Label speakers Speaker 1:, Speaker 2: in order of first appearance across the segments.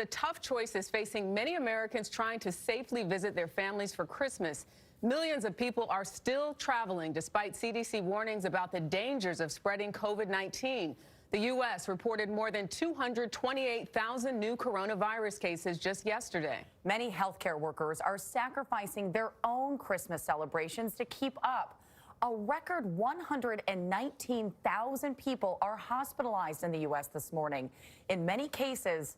Speaker 1: a tough choice is facing many Americans trying to safely visit their families for Christmas. Millions of people are still traveling despite CDC warnings about the dangers of spreading COVID-19. The U.S. reported more than 228,000 new coronavirus cases just yesterday.
Speaker 2: Many healthcare workers are sacrificing their own Christmas celebrations to keep up. A record 119,000 people are hospitalized in the U.S. this morning, in many cases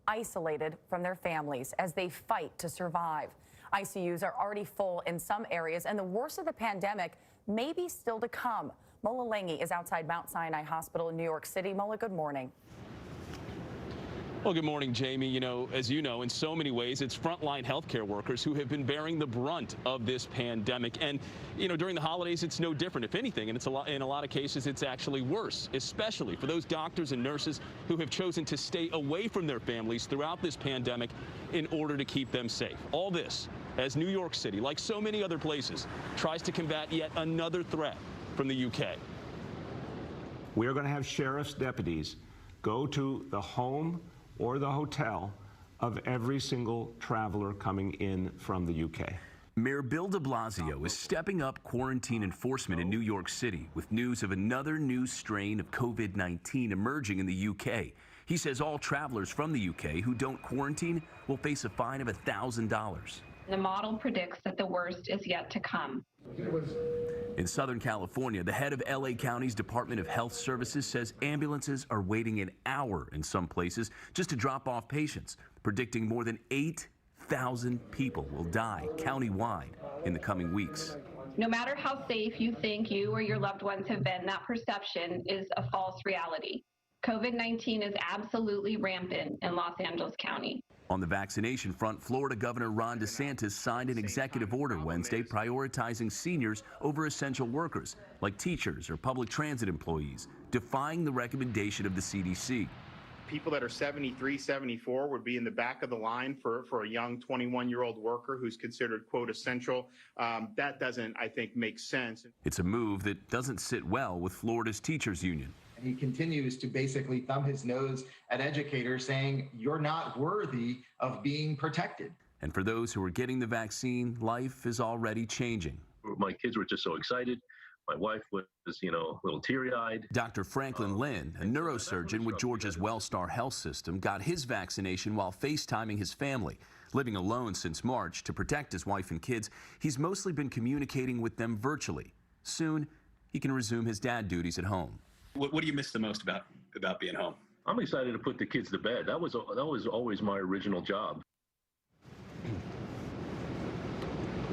Speaker 2: isolated from their families as they fight to survive. ICUs are already full in some areas, and the worst of the pandemic may be still to come. Mola Lenghi is outside Mount Sinai Hospital in New York City. Mola, good morning.
Speaker 3: Well, good morning, Jamie. As you know, in so many ways, it's frontline healthcare workers who have been bearing the brunt of this pandemic. And, during the holidays, it's no different. If anything, and in a lot of cases, it's actually worse, especially for those doctors and nurses who have chosen to stay away from their families throughout this pandemic in order to keep them safe. All this as New York City, like so many other places, tries to combat yet another threat from the UK.
Speaker 4: We are going to have sheriff's deputies go to the home or the hotel of every single traveler coming in from the UK.
Speaker 5: Mayor Bill de Blasio is stepping up quarantine enforcement in New York City with news of another new strain of COVID-19 emerging in the UK. He says all travelers from the UK who don't quarantine will face a fine of $1,000.
Speaker 6: The model predicts that the worst is yet to come.
Speaker 5: In Southern California, the head of LA County's Department of Health Services says ambulances are waiting an hour in some places just to drop off patients, predicting more than 8,000 people will die countywide in the coming weeks.
Speaker 6: No matter how safe you think you or your loved ones have been, that perception is a false reality. COVID-19 is absolutely rampant in Los Angeles County.
Speaker 5: On the vaccination front, Florida Governor Ron DeSantis signed an executive order Wednesday prioritizing seniors over essential workers, like teachers or public transit employees, defying the recommendation of the CDC.
Speaker 7: People that are 73, 74 would be in the back of the line for a young 21-year-old worker who's considered, quote, essential. That doesn't, I think, make sense.
Speaker 5: It's a move that doesn't sit well with Florida's teachers union.
Speaker 8: He continues to basically thumb his nose at educators, saying you're not worthy of being protected.
Speaker 5: And for those who are getting the vaccine, life is already changing.
Speaker 9: My kids were just so excited. My wife was, a little teary-eyed.
Speaker 5: Dr. Franklin Lynn, a neurosurgeon with Georgia's Wellstar Health System, got his vaccination while FaceTiming his family. Living alone since March to protect his wife and kids, he's mostly been communicating with them virtually. Soon, he can resume his dad duties at home.
Speaker 10: What do you miss the most about being home?
Speaker 9: I'm excited to put the kids to bed. That was always my original job.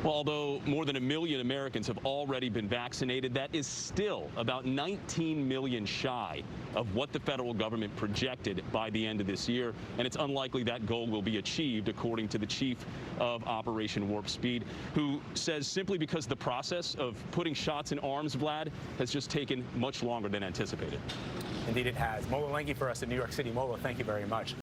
Speaker 3: Well, although more than 1 million Americans have already been vaccinated, that is still about 19 million shy of what the federal government projected by the end of this year. And it's unlikely that goal will be achieved, according to the chief of Operation Warp Speed, who says simply because the process of putting shots in arms, Vlad, has just taken much longer than anticipated.
Speaker 11: Indeed it has. Mola Lenghi for us in New York City. Mola, thank you very much.